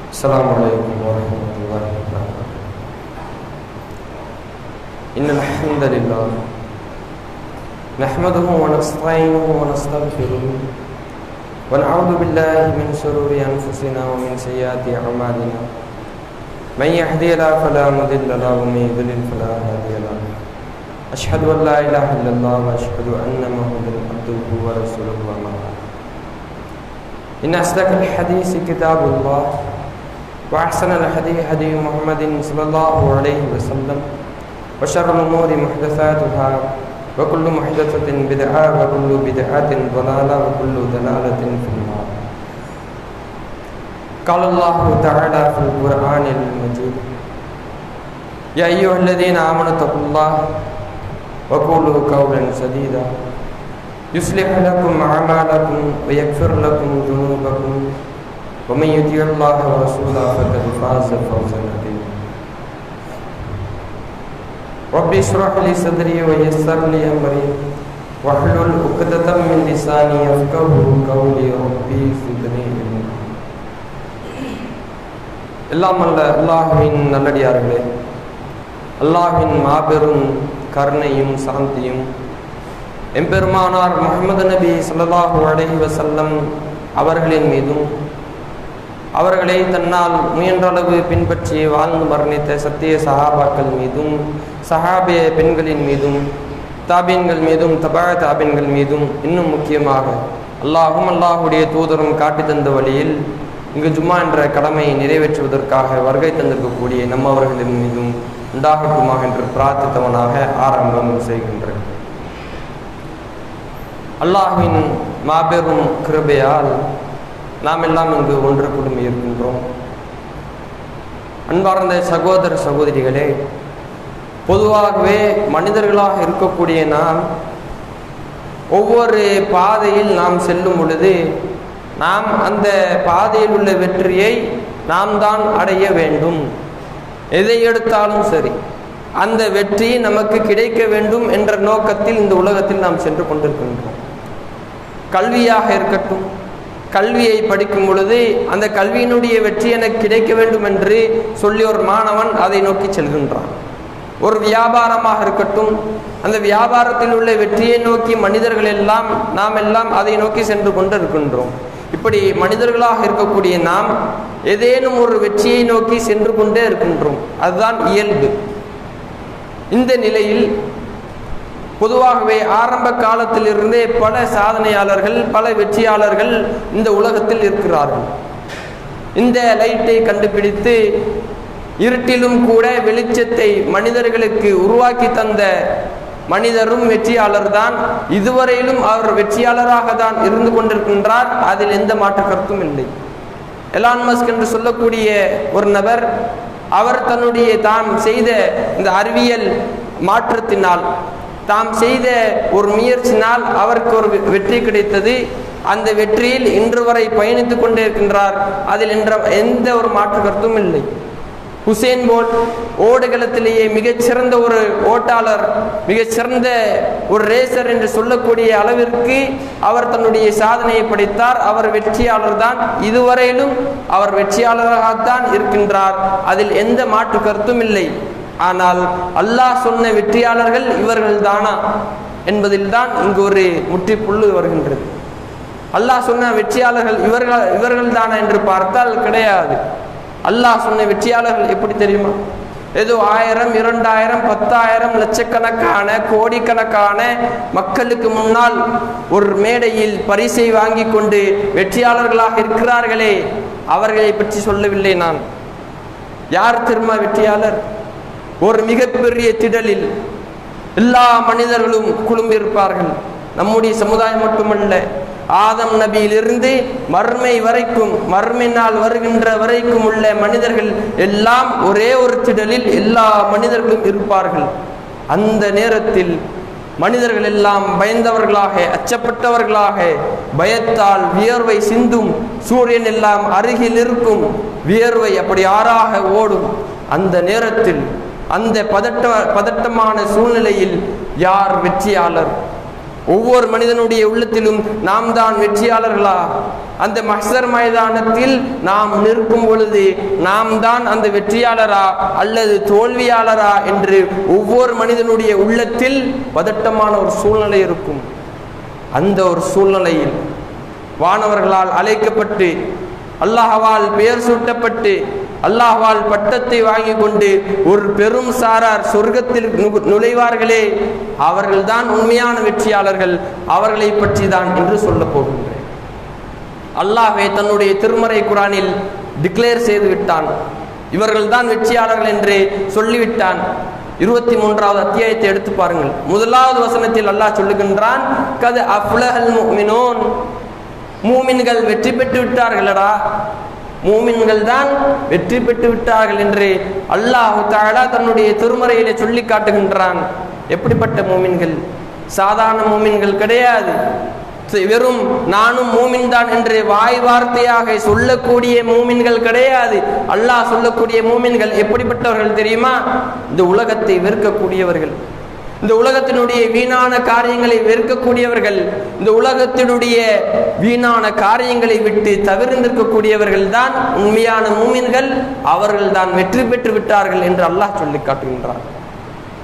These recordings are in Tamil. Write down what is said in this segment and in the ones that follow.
السلام عليكم ورحمة الله وبركاته. إن الحمد لله نحمده ونستعينه ونستغفره ونعوذ بالله من شرور أنفسنا ومن سيئات أعمالنا. من يهدي الله فلا مضل له ومن يضلل فلا هادي له. أشهد أن لا إله إلا الله وأشهد أن محمدا عبده ورسوله أما بعد. إن أصدق الحديث كتاب الله وأحسن الهدي هدي محمد صلى الله عليه وسلم وشر الأمور محدثاتها وكل محدثة بدعة وكل بدعة ضلالة وكل ضلالة في النار. قال الله تعالى في القرآن المجيد: يا أيها الذين آمنوا اتقوا الله وقولوا قولا سديدا يصلح لكم أعمالكم ويغفر لكم ذنوبكم ومن يطع الله ورسوله فقد فاز فوزا عظيما. رب اشرح لي صدري ويسر لي أمري واحلل عقدة من لساني يفقهوا قولي ربي زدني علما. எல்லாம் அல்ல அல்லாஹ்வின் நல்லடியார்களே, அல்லாஹ்வின் மாபெரும் கருணையும் சாந்தியும் எம்பெருமானார் முஹம்மது நபி ஸல்லல்லாஹு அலைஹி வஸல்லம் அவர்களின் மீதும் அவர்களை தன்னால் முயன்றளவு பின்பற்றி வாழ்ந்து மரணித்த சத்திய சஹாபாக்கள் மீதும் சஹாபிய பெண்களின் மீதும் தாபீன்கள் மீதும் தபா தாபீன்கள் மீதும் இன்னும் முக்கியமாக அல்லாஹுடைய தூதரும் காட்டி தந்த வழியில் இங்கு ஜும்மா என்ற கடமையை நிறைவேற்றுவதற்காக வருகை தந்திருக்கக்கூடிய நம்மவர்களின் மீதும் உண்டாகட்டுமாக என்று பிரார்த்தித்தவனாக ஆரம்பம் செய்கின்றேன். அல்லாஹ்வின் மாபெரும் கிருபையால் நாம் எல்லாம் இங்கு ஒன்று குடும்பம் இருக்கின்றோம். அன்பார்ந்த சகோதர சகோதரிகளே, பொதுவாகவே மனிதர்களாக இருக்கக்கூடிய நாம் ஒவ்வொரு பாதையில் நாம் செல்லும் பொழுது நாம் அந்த பாதையில் உள்ள வெற்றியை நாம் தான் அடைய வேண்டும். எதை எடுத்தாலும் சரி, அந்த வெற்றி நமக்கு கிடைக்க வேண்டும் என்ற நோக்கத்தில் இந்த உலகத்தில் நாம் சென்று கொண்டிருக்கின்றோம். கல்வியாக இருக்கட்டும், கல்வியை படிக்கும் பொழுது அந்த கல்வியினுடைய வெற்றி எனக்கு கிடைக்க வேண்டும் என்று சொல்லி ஒரு மாணவன் அதை நோக்கி செல்கின்றான். ஒரு வியாபாரமாக இருக்கட்டும், அந்த வியாபாரத்தில் உள்ள வெற்றியை நோக்கி மனிதர்கள் எல்லாம் நாம் எல்லாம் அதை நோக்கி சென்று கொண்டு இருக்கின்றோம். இப்படி மனிதர்களாக இருக்கக்கூடிய நாம் ஏதேனும் ஒரு வெற்றியை நோக்கி சென்று கொண்டே இருக்கின்றோம். அதுதான் இயல்பு. இந்த நிலையில் பொதுவாகவே ஆரம்ப காலத்திலிருந்தே பல சாதனையாளர்கள், பல வெற்றியாளர்கள் இந்த உலகத்தில் இருக்கிறார்கள். இந்த லைட்டை கண்டுபிடித்து இருட்டிலும் கூட வெளிச்சத்தை மனிதர்களுக்கு உருவாக்கி தந்த மனிதரும் வெற்றியாளர் தான். இதுவரையிலும் அவர் வெற்றியாளராக தான் இருந்து கொண்டிருக்கின்றார். அதில் எந்த மாற்று கருத்தும் இல்லை. எலான் மஸ்க் என்று சொல்லக்கூடிய ஒரு நபர், அவர் தன்னுடைய தாம் செய்த இந்த அறிவியல் மாற்றத்தினால், தாம் செய்த ஒரு முயற்சினால் அவருக்கு ஒரு வெற்றி கிடைத்தது. அந்த வெற்றியில் இன்று வரை பயணித்து கொண்டே இருக்கின்றார். அதில் எந்த ஒரு மாற்று கருத்தும் இல்லை. ஹுசேன் போல்ட் ஓடுகளத்திலேயே மிகச்சிறந்த ஒரு ஓட்டாளர், மிகச்சிறந்த ஒரு ரேசர் என்று சொல்லக்கூடிய அளவிற்கு அவர் தன்னுடைய சாதனையை படைத்தார். அவர் வெற்றியாளர் தான். இதுவரையிலும் அவர் வெற்றியாளராகத்தான் இருக்கின்றார். அதில் எந்த மாற்று கருத்தும் இல்லை. ஆனால் அல்லாஹ் சொன்ன வெற்றியாளர்கள் இவர்கள் தானா என்பதில் தான் இங்கு ஒரு முற்றுப்புள்ளி வருகின்றது. அல்லாஹ் சொன்ன வெற்றியாளர்கள் இவர்கள் தானா என்று பார்த்தால் கிடையாது. அல்லாஹ் சொன்ன வெற்றியாளர்கள் எப்படி தெரியுமா? ஏதோ 1000, 2000, 10,000 லட்சக்கணக்கான கோடிக்கணக்கான மக்களுக்கு முன்னால் ஒரு மேடையில் பரிசை வாங்கி கொண்டு வெற்றியாளர்களாக இருக்கிறார்களே, அவர்களை பற்றி சொல்லவில்லை நான். யார் தெரியுமா வெற்றியாளர்? ஒரு மிகப்பெரிய திடலில் எல்லா மனிதர்களும் குழும்பியிருப்பார்கள். நம்முடைய சமுதாயம் மட்டுமல்ல, ஆதம் நபியிலிருந்து மர்மை வரைக்கும், மர்மை நாள் வருகின்ற வரைக்கும் உள்ள மனிதர்கள் எல்லாம் ஒரே ஒரு திடலில் எல்லா மனிதர்களும் இருப்பார்கள். அந்த நேரத்தில் மனிதர்கள் எல்லாம் பயந்தவர்களாக, அச்சப்பட்டவர்களாக, பயத்தால் வியர்வை சிந்தும். சூரியன் எல்லாம் அருகில் இருக்கும், வியர்வை அப்படி ஆறாக ஓடும். அந்த நேரத்தில், அந்த பதட்டமான சூழ்நிலையில் யார் வெற்றியாளர்? ஒவ்வொரு மனிதனுடைய உள்ளத்திலும் நாம் தான் வெற்றியாளர்களா? அந்த மஹ்ஷர் மைதானத்தில் நாம் நிற்கும் பொழுது நாம் தான் அந்த வெற்றியாளரா அல்லது தோல்வியாளரா என்று ஒவ்வொரு மனிதனுடைய உள்ளத்தில் பதட்டமான ஒரு சூழ்நிலை இருக்கும். அந்த ஒரு சூழ்நிலையில் வானவர்களால் அழைக்கப்பட்டு அல்லாஹ்வால் பெயர் சூட்டப்பட்டு அல்லாஹ்வால் பட்டத்தை வாங்கி கொண்டு ஒரு பெரும் சாரார் சொர்க்கத்தில் நுழைவார்களே, அவர்கள்தான் உண்மையான வெற்றியாளர்கள். அவர்களை பற்றி தான் என்று சொல்ல போகின்றேன். அல்லாஹ்வே தன்னுடைய திருமறை குர்ஆனில் டிக்ளேர் செய்து விட்டான். இவர்கள் தான் வெற்றியாளர்கள் என்று சொல்லிவிட்டான். 23வது அத்தியாயத்தை எடுத்து பாருங்கள். முதலாவது வசனத்தில் அல்லாஹ் சொல்லுகின்றான், கத் அஃப்லஹல் முஃமினூன், மூமின்கள் வெற்றி பெற்று விட்டார்களடா, மூமின்கள் தான் வெற்றி பெற்று விட்டார்கள் என்று அல்லாஹ் தஆலா தன்னுடைய திருமறையிலே சொல்லி காட்டுகின்றான். எப்படிப்பட்ட மூமின்கள்? சாதாரண மூமின்கள் கிடையாது. வெறும் நானும் மூமின் தான் என்று வாய் வார்த்தையாக சொல்லக்கூடிய மூமின்கள் கிடையாது. அல்லாஹ் சொல்லக்கூடிய மூமின்கள் எப்படிப்பட்டவர்கள் தெரியுமா? இந்த உலகத்தை வெறுக்கக்கூடியவர்கள், இந்த உலகத்தினுடைய வீணான காரியங்களை வெறுக்கக்கூடியவர்கள், இந்த உலகத்தினுடைய வீணான காரியங்களை விட்டு தவிர்ந்திருக்கக்கூடியவர்கள் தான் உண்மையான மூமின்கள். அவர்கள் தான் வெற்றி பெற்று விட்டார்கள் என்று அல்லாஹ் சொல்லி காட்டுகின்றார்.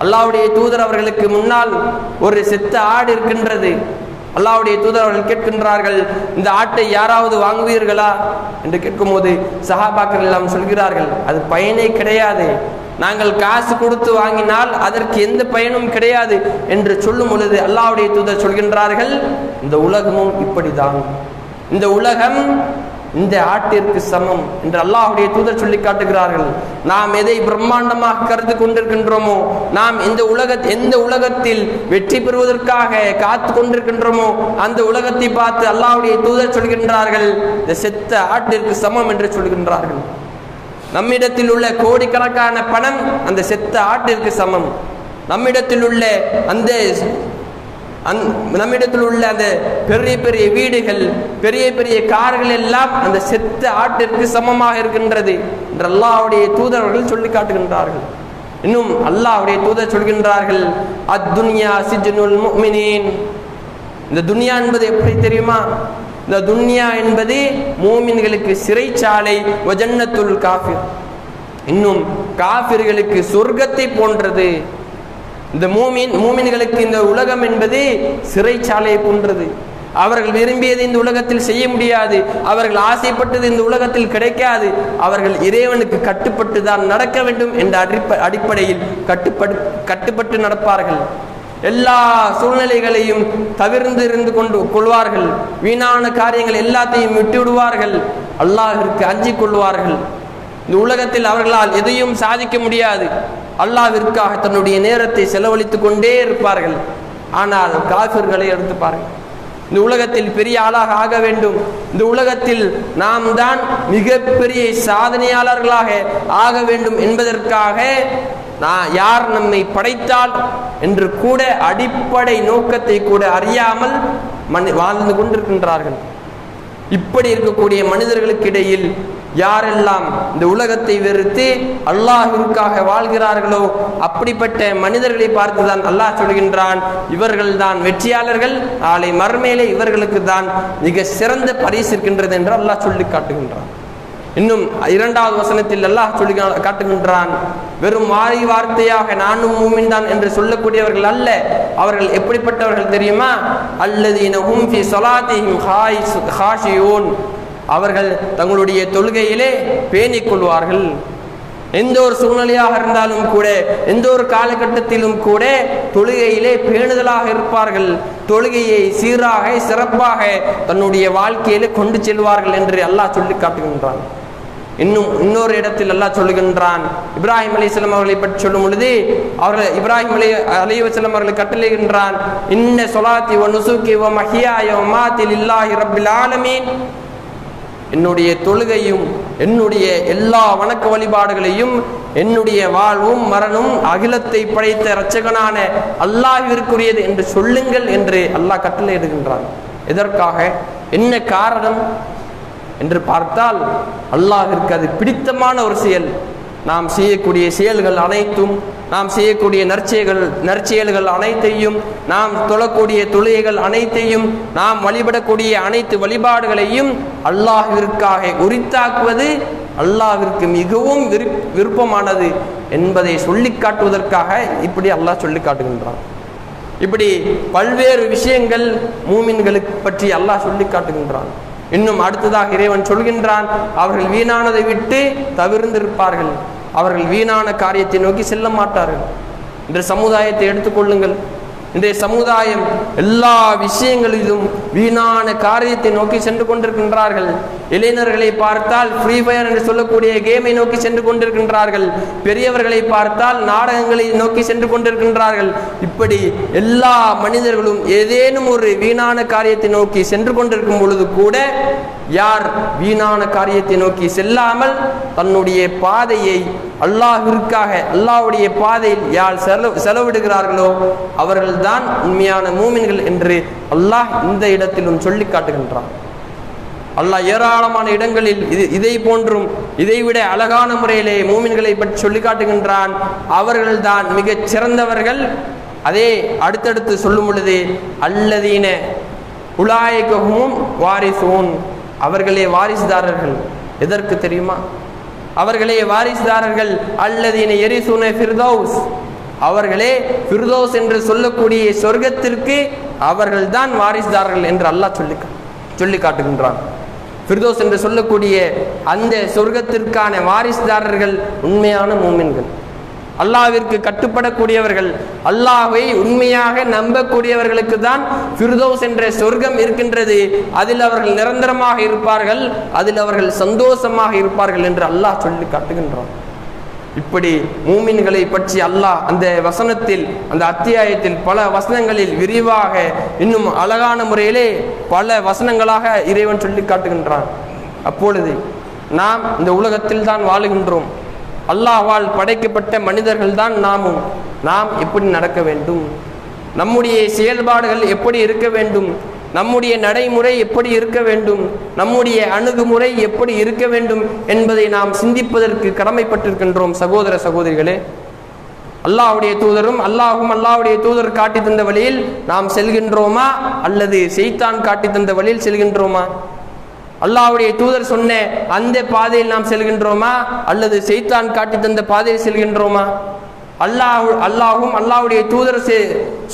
அல்லாஹ்வுடைய தூதர் அவர்களுக்கு முன்னால் ஒரு செத்த ஆடு இருக்கின்றது. அல்லாஹ்வுடைய தூதர் அவர்கள் கேட்கின்றார்கள், இந்த ஆட்டை யாராவது வாங்குவீர்களா என்று கேட்கும்போது சஹாபாக்கள் எல்லாம் சொல்கிறார்கள், அது பயனே கிடையாது, நாங்கள் காசு கொடுத்து வாங்கினால் அதற்கு எந்த பயனும் கிடையாது என்று சொல்லும் பொழுது அல்லாஹ்வுடைய தூதர் சொல்கின்றார்கள், இந்த உலகமும் இப்படிதான், இந்த உலகம் இந்த ஆட்டிற்கு சமம் என்று அல்லாஹ்வுடைய தூதர் சொல்லி காட்டுகிறார்கள். நாம் எதை பிரம்மாண்டமாக கருத்து கொண்டிருக்கின்றோமோ, நாம் எந்த உலகத்தில் வெற்றி பெறுவதற்காக காத்து கொண்டிருக்கின்றோமோ அந்த உலகத்தை பார்த்து அல்லாஹ்வுடைய தூதர் சொல்கின்றார்கள், இந்த செத்த ஆட்டிற்கு சமம் என்று சொல்கின்றார்கள். நம்மிடத்தில் உள்ள கோடிக்கணக்கான பணம் அந்த செத்த ஆட்டிற்கு சமம். நம்மிடத்தில் உள்ள அந்த பெரிய பெரிய வீடுகள், பெரிய பெரிய கார்கள் எல்லாம் அந்த செத்த ஆட்டிற்கு சமமாக இருக்கின்றது என்று அல்லாஹ்வுடைய தூதர்கள் சொல்லி காட்டுகின்றார்கள். இன்னும் அல்லாஹ்வுடைய தூதர் சொல்கின்றார்கள், அத்துன்யா சிஜ்னுல் முஃமினீன், இந்த துன்யா என்பது எப்படி தெரியுமா? இந்த துன்யா என்பது மூமின்களுக்கு சிறைச்சாலை, வஜன்னத்துல் காஃபிர், இன்னும் காஃபிர்களுக்கு சொர்க்கத்தை போன்றது. இந்த மூமின்களுக்கு இந்த உலகம் என்பது சிறைச்சாலையை போன்றது. அவர்கள் விரும்பியது இந்த உலகத்தில் செய்ய முடியாது, அவர்கள் ஆசைப்பட்டது இந்த உலகத்தில் கிடைக்காது. அவர்கள் இறைவனுக்கு கட்டுப்பட்டு தான் நடக்க வேண்டும் என்ற அடிப்படையில் கட்டுப்பட்டு நடப்பார்கள். எல்லா சூழ்நிலைகளையும் தவிர்ந்து இருந்து கொள்வார்கள். வீணான காரியங்கள் எல்லாத்தையும் விட்டு விடுவார்கள். அல்லாஹ்விற்கு அஞ்சிக் கொள்வார்கள். இந்த உலகத்தில் அவர்களால் எதையும் சாதிக்க முடியாது. அல்லாஹ்விற்காக தன்னுடைய நேரத்தை செலவழித்துக் கொண்டே இருப்பார்கள். ஆனால் காஃபிர்களை எடுத்து பாருங்கள். இந்த உலகத்தில் பெரிய ஆளாக ஆக வேண்டும், இந்த உலகத்தில் நாம் தான் மிகப்பெரிய சாதனையாளர்களாக ஆக வேண்டும் என்பதற்காக யார் நம்மை படைத்தால் என்று கூட அடிப்படை நோக்கத்தை கூட அறியாமல் வாழ்ந்து கொண்டிருக்கின்றார்கள். இப்படி இருக்கக்கூடிய மனிதர்களுக்கு இடையில் யாரெல்லாம் இந்த உலகத்தை வெறுத்து அல்லாஹ்விற்காக வாழ்கிறார்களோ அப்படிப்பட்ட மனிதர்களை பார்த்துதான் அல்லாஹ் சொல்கின்றான், இவர்கள் தான் வெற்றியாளர்கள், நாளை மறுமையிலே இவர்களுக்கு தான் மிக சிறந்த பரிசு இருக்கின்றது என்று அல்லாஹ் சொல்லி காட்டுகின்றான். இன்னும் 2வது வசனத்தில் அல்லாஹ் சொல்லி காட்டுகின்றான், வெறும் வாரி வார்த்தையாக நானும் மூமின் தான் என்று சொல்லக்கூடியவர்கள் அல்ல. அவர்கள் எப்படிப்பட்டவர்கள் தெரியுமா? அல்லதீன ஹும் ஃபீ ஸலாத்திஹிம் காஷியூன், அவர்கள் தங்களுடைய தொழுகையிலே பேணிக் கொள்வார்கள். எந்த ஒரு சூழ்நிலையாக இருந்தாலும் கூட, எந்த ஒரு காலகட்டத்திலும் கூட தொழுகையிலே பேணுதலாக இருப்பார்கள். தொழுகையை சீராக சிறப்பாக தன்னுடைய வாழ்க்கையிலே கொண்டு செல்வார்கள் என்று அல்லாஹ் சொல்லி காட்டுகின்றான். இன்னொரு இடத்தில் அல்லாஹ் சொல்லுகின்றான், இப்ராஹிம் அலைஹிஸ்ஸலாம் அவர்களை பற்றி சொல்லும் பொழுது அவர்கள் இப்ராஹிம் அலைஹிஸ்ஸலாம் அவர்களை கட்டளையிடுகின்றான், இன்ன ஸலாத்தி வ நுசுகி வ மஹ்யாய வ மமாத்தி லில்லாஹி ரப்பில் ஆலமீன், என்னுடைய தொழுகையும் என்னுடைய எல்லா வணக்க வழிபாடுகளையும் என்னுடைய வாழ்வும் மரணம் அகிலத்தை படைத்த இரட்சகனான அல்லாஹ்விற்குரியது என்று சொல்லுங்கள் என்று அல்லாஹ் கட்டளையிடுகின்றான். எதற்காக, என்ன காரணம் என்று பார்த்தால் அல்லாஹ்விற்கு அது பிடித்தமான ஒரு செயல். நாம் செய்யக்கூடிய செயல்கள் அனைத்தும், நாம் செய்யக்கூடிய நற்செயல்கள் அனைத்தையும், நாம் தொழக்கூடிய தொழுகைகள் அனைத்தையும், நாம் வழிபடக்கூடிய அனைத்து வழிபாடுகளையும் அல்லாஹ்விற்காக உரித்தாக்குவது அல்லாஹ்விற்கு மிகவும் விருப்பமானது என்பதை சொல்லி காட்டுவதற்காக இப்படி அல்லாஹ் சொல்லி காட்டுகின்றான். இப்படி பல்வேறு விஷயங்கள் மூமின்களுக்கு பற்றி அல்லாஹ் சொல்லி காட்டுகின்றான். இன்னும் அடுத்ததாக இறைவன் சொல்கின்றான், அவர்கள் வீணானதை விட்டு தவிர்ந்திருப்பார்கள், அவர்கள் வீணான காரியத்தை நோக்கி செல்ல மாட்டார்கள். இன்றைய சமுதாயத்தை எடுத்துக்கொள்ளுங்கள். இன்றைய சமுதாயம் எல்லா விஷயங்களிலும் வீணான காரியத்தை நோக்கி சென்று கொண்டிருக்கின்றார்கள். இளைஞர்களை பார்த்தால் ஃப்ரீ ஃபயர் என்று சொல்லக்கூடிய கேமை நோக்கி சென்று கொண்டிருக்கின்றார்கள். பெரியவர்களை பார்த்தால் நாடகங்களை நோக்கி சென்று கொண்டிருக்கின்றார்கள். இப்படி எல்லா மனிதர்களும் ஏதேனும் ஒரு வீணான காரியத்தை நோக்கி சென்று கொண்டிருக்கும் பொழுது கூட யார் வீணான காரியத்தை நோக்கி செல்லாமல் தன்னுடைய பாதையை அல்லாஹ்விற்காக அல்லாஹ்வுடைய பாதையில் யார் செலவிடுகிறார்களோ அவர்கள்தான் உண்மையான மூமின்கள் என்று அல்லாஹ் இந்த இடத்திலும் சொல்லி காட்டுகின்றான். அல்லாஹ் ஏராளமான இடங்களில் இதை போன்றும் இதைவிட அழகான முறையிலே மூமின்களை பற்றி சொல்லி காட்டுகின்றான். அவர்கள்தான் மிகச் சிறந்தவர்கள். அதே அடுத்தடுத்து சொல்லும் பொழுது அல்லதீன உலாயிகஹும் வாரிசூன், அவர்களே வாரிசுதாரர்கள். எதற்கு தெரியுமா? அவர்களே வாரிசுதாரர்கள். அல்லதீன யரிசூன ஃபிர்தௌஸ், அவர்களே ஃபிர்தௌஸ் என்று சொல்லக்கூடிய சொர்க்கத்திற்கு அவர்கள்தான் வாரிசுதாரர்கள் என்று அல்லாஹ் சொல்லி காட்டுகின்றான். ஃபிர்தௌஸ் என்று சொல்லக்கூடிய அந்த சொர்க்கத்திற்கான வாரிசுதாரர்கள் உண்மையான மூமின்கள், அல்லாஹ்விற்கு கட்டுப்படக்கூடியவர்கள், அல்லாஹ்வை உண்மையாக நம்பக்கூடியவர்களுக்கு தான் ஃபிர்தௌஸ் என்ற சொர்க்கம் இருக்கின்றது. அதில் அவர்கள் நிரந்தரமாக இருப்பார்கள், அதில் அவர்கள் சந்தோஷமாக இருப்பார்கள் என்று அல்லாஹ் சொல்லி காட்டுகின்றான். இப்படி மூமின்களை பற்றி அல்லாஹ் அந்த வசனத்தில், அந்த அத்தியாயத்தில் பல வசனங்களில் விரிவாக இன்னும் அழகான முறையிலே பல வசனங்களாக இறைவன் சொல்லி காட்டுகின்றான். அப்பொழுது நாம் இந்த உலகத்தில் தான் வாழுகின்றோம். அல்லாஹ்வால் படைக்கப்பட்ட மனிதர்கள் தான் நாமும். நாம் எப்படி நடக்க வேண்டும், நம்முடைய செயல்பாடுகள் எப்படி இருக்க வேண்டும், நம்முடைய நடைமுறை எப்படி இருக்க வேண்டும், நம்முடைய அணுகுமுறை எப்படி இருக்க வேண்டும் என்பதை நாம் சிந்திப்பதற்கு கடமைப்பட்டிருக்கின்றோம். சகோதர சகோதரிகளே, அல்லாஹ்வுடைய தூதரும் அல்லாஹ்வுடைய தூதர் காட்டி தந்த வழியில் நாம் செல்கின்றோமா அல்லது ஷைத்தான் காட்டி தந்த வழியில் செல்கின்றோமா? அல்லாஹ்வுடைய தூதர் சொன்ன அந்த பாதையில் நாம் செல்கின்றோமா அல்லது ஷைத்தான் காட்டி தந்த பாதையில் செல்கின்றோமா? அல்லாஹ்வும் அல்லாஹ்வுடைய தூதர்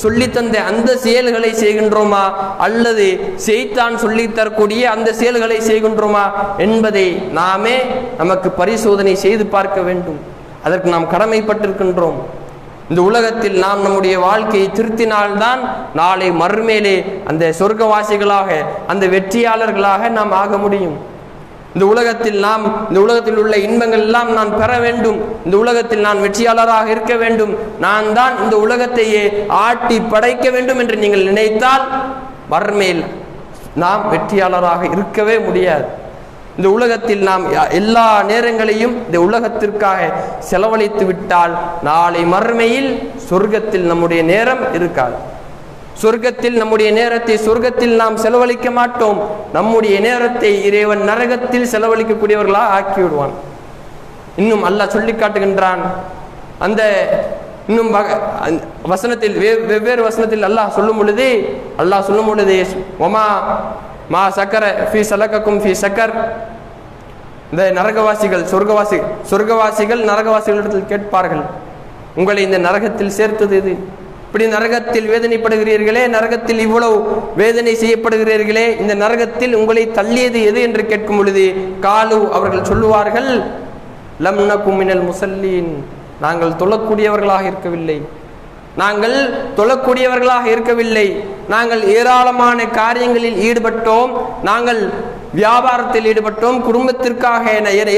சொல்லி தந்த அந்த செயல்களை செய்கின்றோமா அல்லது ஷைத்தான் சொல்லி தரக்கூடிய அந்த செயல்களை செய்கின்றோமா என்பதை நாமே நமக்கு பரிசோதனை செய்து பார்க்க வேண்டும். அதற்கு நாம் கடமைப்பட்டிருக்கின்றோம். இந்த உலகத்தில் நாம் நம்முடைய வாழ்க்கையை திருத்தினால்தான் நாளை மறுமையிலே அந்த சொர்க்கவாசிகளாக, அந்த வெற்றியாளர்களாக நாம் ஆக முடியும். இந்த உலகத்தில் உள்ள இன்பங்கள் எல்லாம் நான் பெற வேண்டும், இந்த உலகத்தில் நான் வெற்றியாளராக இருக்க வேண்டும், நான் தான் இந்த உலகத்தையே ஆட்டி படைக்க வேண்டும் என்று நீங்கள் நினைத்தால் மறுமையில் நாம் வெற்றியாளராக இருக்கவே முடியாது. இந்த உலகத்தில் நாம் எல்லா நேரங்களையும் இந்த உலகத்திற்காக செலவழித்து விட்டால் நாளை மறுமையில் சொர்க்கத்தில் நம்முடைய நேரம் இருக்காது. சொர்க்கத்தில் நம்முடைய நேரத்தை சொர்க்கத்தில் நாம் செலவழிக்க மாட்டோம். நம்முடைய நேரத்தை இறைவன் நரகத்தில் செலவழிக்கக்கூடியவர்களாக ஆக்கிவிடுவான். இன்னும் அல்லாஹ் சொல்லி காட்டுகின்றான். அந்த இன்னும் வசனத்தில் வெவ்வேறு வசனத்தில் அல்லாஹ் சொல்லும் பொழுது ஒமா மா சக்கர ஃபி சலக்கக்கும் ஃபி சக்கர், இந்த நரகவாசிகள் சொர்க்கவாசிகள் நரகவாசிகளிடத்தில் கேட்பார்கள், உங்களை இந்த நரகத்தில் சேர்த்தது எது? இப்படி நரகத்தில் வேதனைப்படுகிறீர்களே, நரகத்தில் இவ்வளவு வேதனை செய்யப்படுகிறீர்களே, இந்த நரகத்தில் உங்களை தள்ளியது எது என்று கேட்கும் பொழுது காலு, அவர்கள் சொல்லுவார்கள், லம் நகும் மினல் முஸல்லீன், நாங்கள் தொழக்கூடியவர்களாக இருக்கவில்லை, நாங்கள் ஏராளமான காரியங்களில் ஈடுபட்டோம், நாங்கள் வியாபாரத்தில் ஈடுபட்டோம், குடும்பத்திற்காக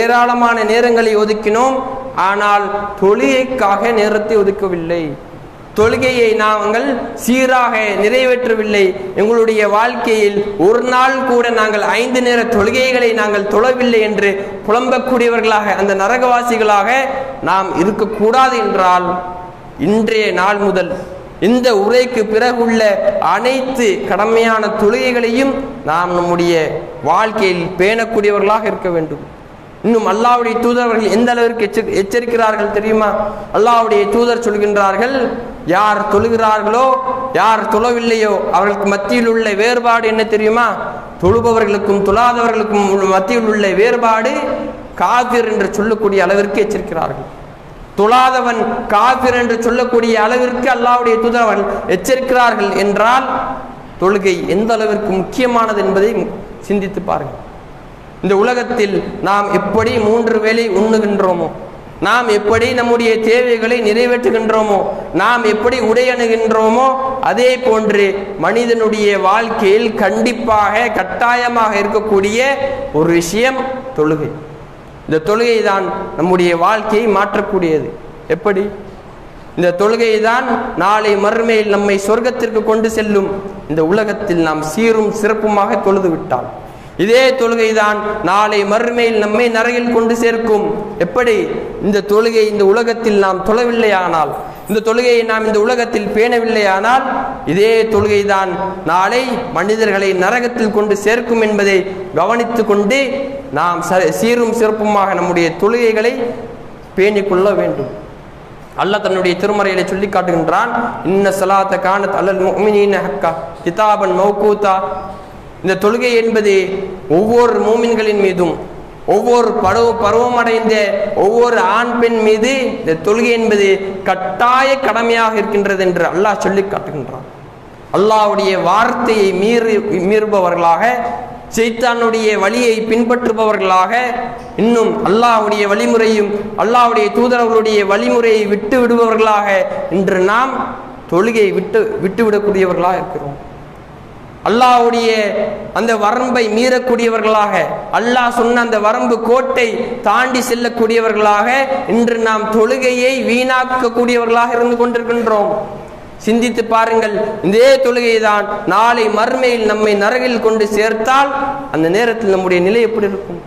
ஏராளமான நேரங்களை ஒதுக்கினோம், ஆனால் தொழுகைக்காக நேரத்தை ஒதுக்கவில்லை, தொழுகையை நாங்கள் சீராக நிறைவேற்றவில்லை, எங்களுடைய வாழ்க்கையில் ஒரு நாள் கூட நாங்கள் 5 நேர தொழுகைகளை நாங்கள் தொழவில்லை என்று புலம்பக்கூடியவர்களாக, அந்த நரகவாசிகளாக நாம் இருக்கக்கூடாது என்றால் இன்றைய நாள் முதல் இந்த உரைக்கு பிறகுள்ள அனைத்து கடமையான தொழுகைகளையும் நாம் நம்முடைய வாழ்க்கையில் பேணக்கூடியவர்களாக இருக்க வேண்டும். இன்னும் அல்லாஹ்வுடைய தூதர் அவர்கள் எந்த அளவிற்கு எச்சரிக்கிறார்கள் தெரியுமா? அல்லாஹ்வுடைய தூதர் சொல்கின்றார்கள், யார் தொழுகிறார்களோ யார் தொழவில்லையோ அவர்களுக்கு மத்தியில் உள்ள வேறுபாடு என்ன தெரியுமா? தொழுபவர்களுக்கும் தொழாதவர்களுக்கும் மத்தியில் உள்ள வேறுபாடு காஃபிர் என்று சொல்லக்கூடிய அளவிற்கு எச்சரிக்கிறார்கள். தொழாதவன் காஃபிர் என்று சொல்லக்கூடிய அளவிற்கு அல்லாஹ்வுடைய தூதர் அவர்கள் எச்சரிக்கிறார்கள் என்றால் தொழுகை எந்த அளவிற்கு முக்கியமானது என்பதை சிந்தித்து பாருங்கள். இந்த உலகத்தில் நாம் எப்படி 3 வேளை உண்ணுகின்றோமோ, நாம் எப்படி நம்முடைய தேவைகளை நிறைவேற்றுகின்றோமோ, நாம் எப்படி உடை அணுகின்றோமோ, அதே போன்று மனிதனுடைய வாழ்க்கையில் கண்டிப்பாக கட்டாயமாக இருக்கக்கூடிய ஒரு விஷயம் தொழுகை. இந்த தொழுகை தான் நம்முடைய வாழ்க்கையை மாற்றக்கூடியது. எப்படி? இந்த தொழுகை தான் நாளை மறுமையில் நம்மை சொர்க்கத்திற்கு கொண்டு செல்லும். இந்த உலகத்தில் நாம் சீரும் சிறப்புமாக தொழுது விட்டால் இதே தொழுகை தான் நாளை மறுமையில் நம்மை நரகில் கொண்டு சேர்க்கும். எப்படி? இந்த தொழுகை இந்த உலகத்தில் நாம் தொழவில்லையானால், இந்த தொழுகையை நாம் இந்த உலகத்தில் பேணவில்லையானால் இதே தொழுகை தான் நாளை மனிதர்களை நரகத்தில் கொண்டு சேர்க்கும் என்பதை கவனித்து கொண்டு நாம் சீரும் சிறப்புமாக நம்முடைய தொழுகைகளை பேணிக்கொள்ள வேண்டும். அல்லாஹ் தன்னுடைய திருமறையிலே சொல்லி காட்டுகின்றான், இன்ன ஸலாத்த கானத் அலல் முஃமினீன ஹக்கா கிதாபன் மௌகூதா. இந்த தொழுகை என்பது ஒவ்வொரு மூமின்களின் மீதும், ஒவ்வொரு பருவமடைந்த ஒவ்வொரு ஆண் பெண் மீது இந்த தொழுகை என்பது கட்டாய கடமையாக இருக்கின்றது என்று அல்லாஹ் சொல்லி காட்டுகின்றான். அல்லாஹ்வுடைய வார்த்தையை மீறுபவர்களாக, ஷைத்தானுடைய வழியை பின்பற்றுபவர்களாக, இன்னும் அல்லாஹ்வுடைய வழிமுறையும் அல்லாஹ்வுடைய தூதரவர்களுடைய வழிமுறையை விட்டு விடுபவர்களாக இன்று நாம் தொழுகையை விட்டுவிடக்கூடியவர்களாக இருக்கிறோம். அல்லாஹ்வுடைய அந்த வரம்பை மீறக்கூடியவர்களாக, அல்லாஹ் சொன்ன அந்த வரம்பு கோட்டை தாண்டி செல்லக்கூடியவர்களாக இன்று நாம் தொழுகையை வீணாக்கக்கூடியவர்களாக இருந்து கொண்டிருக்கின்றோம். சிந்தித்து பாருங்கள். இதே தொழுகை தான் நாளை மறுமையில் நம்மை நரகில் கொண்டு சேர்த்தால் அந்த நேரத்தில் நம்முடைய நிலை எப்படி இருக்கும்?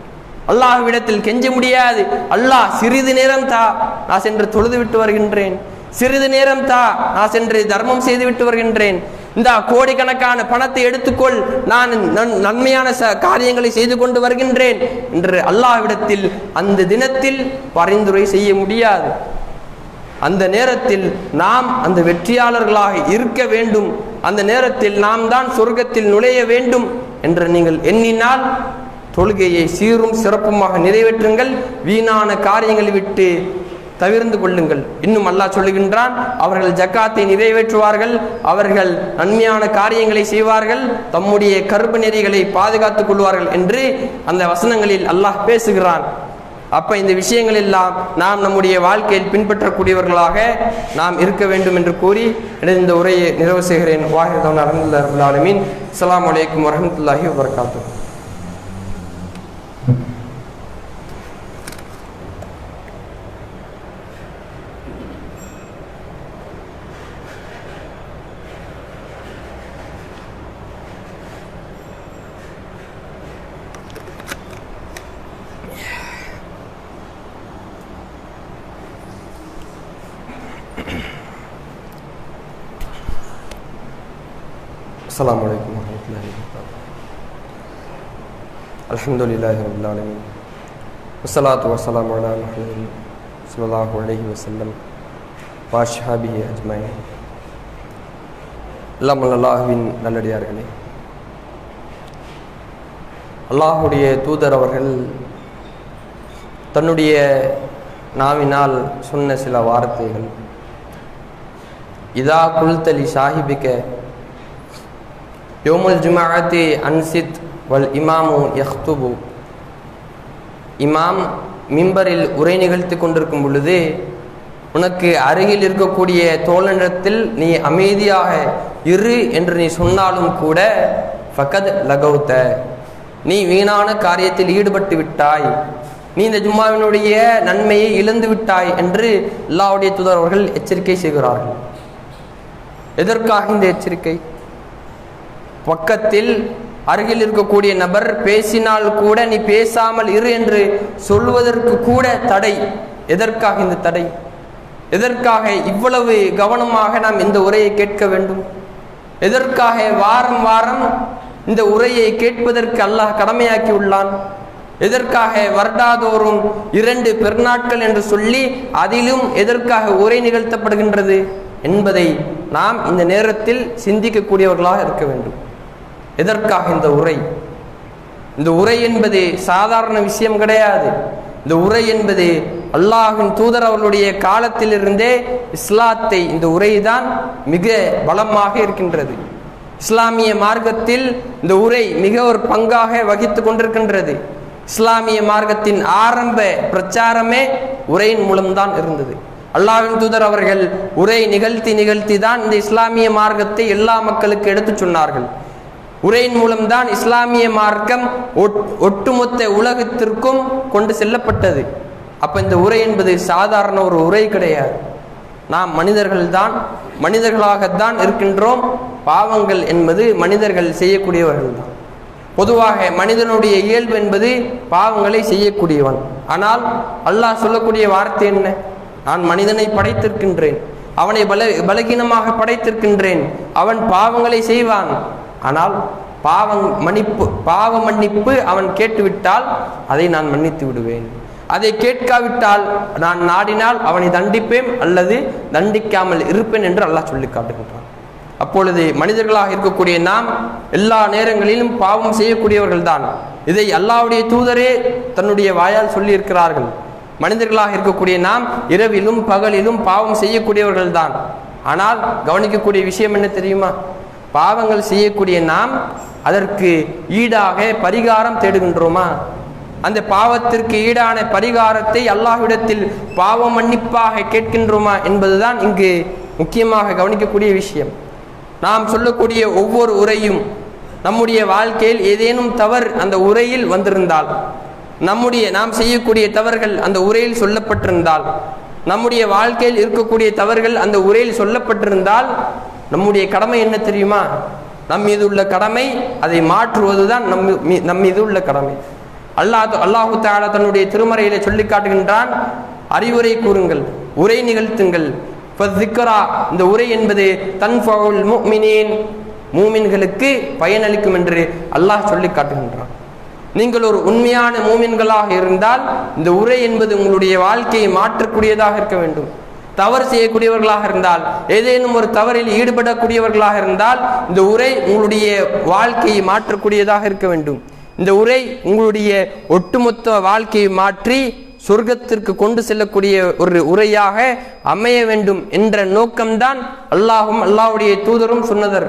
அல்லாஹ்விடத்தில் கெஞ்ச முடியாது. அல்லாஹ் சிறிது நேரம் தா, நான் சென்று தொழுது விட்டு வருகின்றேன், சிறிது நேரம் தா, நான் சென்று தர்மம் செய்து விட்டு வருகின்றேன், இந்த கோடிக்கணக்கான பணத்தை எடுத்துக்கொள், நான் நன்மையான காரியங்களை செய்து கொண்டு வருகின்றேன் என்று அல்லாஹ்விடத்தில் அந்த தினத்தில் பரிந்துரை செய்ய முடியாது. அந்த நேரத்தில் நாம் அந்த வெற்றியாளர்களாக இருக்க வேண்டும். அந்த நேரத்தில் நாம் தான் சொர்க்கத்தில் நுழைய வேண்டும் என்று நீங்கள் எண்ணினால் தொழுகையை சீரும் சிறப்புமாக நிறைவேற்றுங்கள். வீணான காரியங்களை விட்டு தவிர்ந்து கொள்ளுங்கள். இன்னும் அல்லாஹ் சொல்லுகின்றான், அவர்கள் ஜக்காத்தை நிறைவேற்றுவார்கள், அவர்கள் நன்மையான காரியங்களை செய்வார்கள், தம்முடைய கர்ப நெறிகளை பாதுகாத்துக் கொள்வார்கள் என்று அந்த வசனங்களில் அல்லாஹ் பேசுகிறான். அப்ப இந்த விஷயங்கள் எல்லாம் நாம் நம்முடைய வாழ்க்கையில் பின்பற்றக்கூடியவர்களாக நாம் இருக்க வேண்டும் என்று கூறி இந்த உரையை நிறைவு செய்கிறேன். வாஹிதன் அல்ஹம்துலில்லாஹி ரப்பில் ஆலமீன். அஸ்ஸலாமு அலைக்கும் வரஹ்மத்துல்லாஹி வபரகாத்துஹு. السلام عليكم ورحمة الله وبركاته. الحمد لله رب العالمين والصلاة والسلام على محمد صلى الله عليه وسلم وأصحابه أجمعين. எல்லாம் அல்லாஹ்வின் நல்லடியார்களே, அல்லாஹ்வுடைய தூதர் அவர்கள் தன்னுடைய நாவினால் சொன்ன சில வார்த்தைகள், இதா குல்தலி சாஹிபிக்க யோமுல் ஜுமாஅத்தி அன்சித் வல் இமாமு யஹ்துபு. இமாம் மிம்பரில் உரை நிகழ்த்தி கொண்டிருக்கும் பொழுது உனக்கு அருகில் இருக்கக்கூடிய தோழனிடத்தில் நீ அமைதியாக இரு என்று நீ சொன்னாலும் கூட ஃபகத் லகௌத, நீ வீணான காரியத்தில் ஈடுபட்டு விட்டாய், நீ இந்த ஜும்மாவினுடைய நன்மையை இழந்து விட்டாய் என்று அல்லாஹ்வுடைய தூதர் அவர்கள் எச்சரிக்கை செய்கிறார்கள். எதற்காக இந்த எச்சரிக்கை? பக்கத்தில் அருகில் இருக்கக்கூடிய நபர் பேசினால் கூட நீ பேசாமல் இரு என்று சொல்வதற்கு கூட தடை. எதற்காக இந்த தடை? எதற்காக இவ்வளவு கவனமாக நாம் இந்த உரையை கேட்க வேண்டும்? எதற்காக வாரம் வாரம் இந்த உரையை கேட்பதற்கு அல்லாஹ் கடமையாக்கி உள்ளான்? எதற்காக வருடாதோறும் 2 பெருநாட்கள் என்று சொல்லி அதிலும் எதற்காக உரை நிகழ்த்தப்படுகின்றது என்பதை நாம் இந்த நேரத்தில் சிந்திக்கக்கூடியவர்களாக இருக்க வேண்டும். எதற்காக இந்த உரை? இந்த உரை என்பது சாதாரண விஷயம் கிடையாது. இந்த உரை என்பது அல்லாஹ்வின் தூதர் அவர்களுடைய காலத்திலிருந்தே இஸ்லாத்தை, இந்த உரைதான் மிக பலமாக இருக்கின்றது. இஸ்லாமிய மார்க்கத்தில் இந்த உரை மிக ஒரு பங்காக வகித்து கொண்டிருக்கின்றது. இஸ்லாமிய மார்க்கத்தின் ஆரம்ப பிரச்சாரமே உரையின் மூலம்தான் இருந்தது. அல்லாஹ்வின் தூதர் அவர்கள் உரை நிகழ்த்தி தான் இந்த இஸ்லாமிய மார்க்கத்தை எல்லா மக்களுக்கு எடுத்து சொன்னார்கள். உரையின் மூலம்தான் இஸ்லாமிய மார்க்கம் ஒட்டுமொத்த உலகத்திற்கும் கொண்டு செல்லப்பட்டது. அப்ப இந்த உரை என்பது சாதாரண ஒரு உரை கிடையாது. நாம் மனிதர்களாகத்தான் இருக்கின்றோம். பாவங்கள் என்பது மனிதர்கள் செய்யக்கூடியவர்கள் தான். பொதுவாக மனிதனுடைய இயல்பு என்பது பாவங்களை செய்யக்கூடியவன். ஆனால் அல்லாஹ் சொல்லக்கூடிய வார்த்தை என்ன? நான் மனிதனை படைத்திருக்கின்றேன், அவனை பலகீனமாக படைத்திருக்கின்றேன், அவன் பாவங்களை செய்வான். ஆனால் பாவ மன்னிப்பு அவன் கேட்டுவிட்டால் அதை நான் மன்னித்து விடுவேன். அதை கேட்காவிட்டால் நான் நாடினால் அவனை தண்டிப்பேன் அல்லது தண்டிக்காமல் இருப்பேன் என்று அல்லாஹ் சொல்லி காட்டுகின்றான். அப்பொழுது மனிதர்களாக இருக்கக்கூடிய நாம் எல்லா நேரங்களிலும் பாவம் செய்யக்கூடியவர்கள் தான். இதை அல்லாஹ்வுடைய தூதரே தன்னுடைய வாயால் சொல்லி இருக்கிறார்கள். மனிதர்களாக இருக்கக்கூடிய நாம் இரவிலும் பகலிலும் பாவம் செய்யக்கூடியவர்கள் தான். ஆனால் கவனிக்கக்கூடிய விஷயம் என்ன தெரியுமா? பாவங்கள் செய்யக்கூடிய நாம் அதற்கு ஈடாக பரிகாரம் தேடுகின்றோமா? அந்த பாவத்திற்கு ஈடான பரிகாரத்தை அல்லாஹ்விடத்தில் பாவ மன்னிப்பாக கேட்கின்றோமா என்பதுதான் இங்கு முக்கியமாக கவனிக்கக்கூடிய விஷயம். நாம் சொல்லக்கூடிய ஒவ்வொரு உரையும் நம்முடைய வாழ்க்கையில் ஏதேனும் தவறு அந்த உரையில் வந்திருந்தால், நாம் செய்யக்கூடிய தவறுகள் அந்த உரையில் சொல்லப்பட்டிருந்தால், நம்முடைய வாழ்க்கையில் இருக்கக்கூடிய தவறுகள் அந்த உரையில் சொல்லப்பட்டிருந்தால், நம்முடைய கடமை என்ன தெரியுமா? நம் மீது உள்ள கடமை அதை மாற்றுவதுதான் நம் மீது உள்ள கடமை. அல்லாஹு தஆலா தன்னுடைய திருமறையிலே சொல்லி காட்டுகின்றான், அறிவுரை கூறுங்கள், உரை நிகழ்த்துங்கள். இந்த உரை என்பது தன்ஃபஉல் முஃமினீன், மூமின்களுக்கு பயனளிக்கும் என்று அல்லாஹ் சொல்லி காட்டுகின்றான். நீங்கள் ஒரு உண்மையான மூமின்களாக இருந்தால் இந்த உரை என்பது உங்களுடைய வாழ்க்கையை மாற்றக்கூடியதாக இருக்க வேண்டும். தவறு செய்யக்கூடியவர்களாக இருந்தால், ஏதேனும் ஒரு தவறில் ஈடுபடக்கூடியவர்களாக இருந்தால் இந்த உரை உங்களுடைய வாழ்க்கையை மாற்றக்கூடியதாக இருக்க வேண்டும். இந்த உரை உங்களுடைய ஒட்டுமொத்த வாழ்க்கையை மாற்றி சொர்க்கத்திற்கு கொண்டு செல்லக்கூடிய ஒரு உரையாக அமைய வேண்டும் என்ற நோக்கம்தான் அல்லாஹும் அல்லாஹ்வுடைய தூதரும் சொன்னதர்.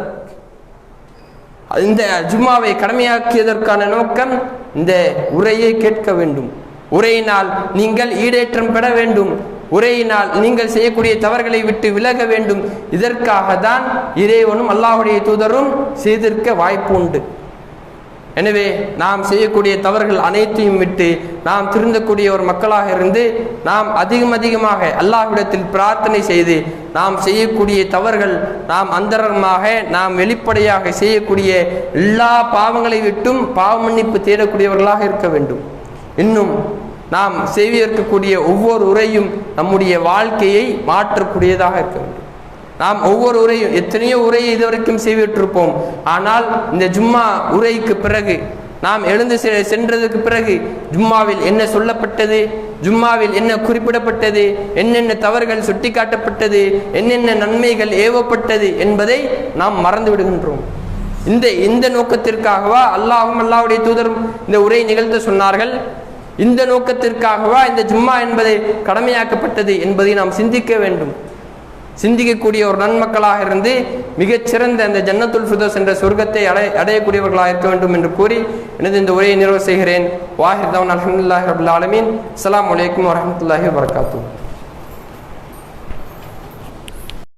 இந்த ஜும்மாவை கடமையாக்கியதற்கான நோக்கம் இந்த உரையை கேட்க வேண்டும். உரையினால் நீங்கள் ஈடேற்றம் பெற வேண்டும். உரையினால் நீங்கள் செய்யக்கூடிய தவறுகளை விட்டு விலக வேண்டும். இதற்காக தான் இறைவனும் அல்லாஹ்வுடைய தூதரும் செய்திருக்க வாய்ப்பு உண்டு. எனவே நாம் செய்யக்கூடிய தவறுகள் அனைத்தையும் விட்டு நாம் திருந்தக்கூடிய ஒரு மக்களாக இருந்து நாம் அதிகமாக அல்லாஹ்விடத்தில் பிரார்த்தனை செய்து நாம் செய்யக்கூடிய தவறுகள், நாம் அந்தரங்கமாக நாம் வெளிப்படையாக செய்யக்கூடிய எல்லா பாவங்களை விட்டும் பாவ மன்னிப்பு தேடக்கூடியவர்களாக இருக்க வேண்டும். இன்னும் நாம் செய்விக்கக்கூடிய ஒவ்வொரு உரையும் நம்முடைய வாழ்க்கையை மாற்றக்கூடியதாக இருக்க வேண்டும். நாம் ஒவ்வொரு உரையும் எத்தனையோ உரையை இதுவரைக்கும் செய்விட்டிருப்போம். ஆனால் இந்த ஜும்மா உரைக்கு பிறகு நாம் எழுந்து சென்றதுக்கு பிறகு ஜும்மாவில் என்ன சொல்லப்பட்டது, ஜும்மாவில் என்ன குறிப்பிடப்பட்டது, என்னென்ன தவறுகள் சுட்டி காட்டப்பட்டது, என்னென்ன நன்மைகள் ஏவப்பட்டது என்பதை நாம் மறந்து விடுகின்றோம். இந்த நோக்கத்திற்காகவா அல்லாஹும் அல்லாஹ்வுடைய தூதரும் இந்த உரை நிகழ்த்த சொன்னார்கள்? இந்த நோக்கத்திற்காகவா இந்த ஜும்மா என்பதை கடமையாக்கப்பட்டது என்பதை நாம் சிந்திக்க வேண்டும். சிந்திக்கக்கூடிய ஒரு நன்மக்களாக இருந்து மிகச்சிறந்த அந்த ஜன்னத்துல் ஃபிர்தௌஸ் என்ற சொர்க்கத்தை அடையக்கூடியவர்களாக இருக்க வேண்டும் என்று கூறி எனது இந்த உரையை நிறைவு செய்கிறேன். வாஹிர் தௌன் அல்ஹம்துலில்லாஹி ரப்பில் ஆலமீன். அஸ்ஸலாமு அலைக்கும் வரஹ்மத்துல்லாஹி வபரகாத்துஹு.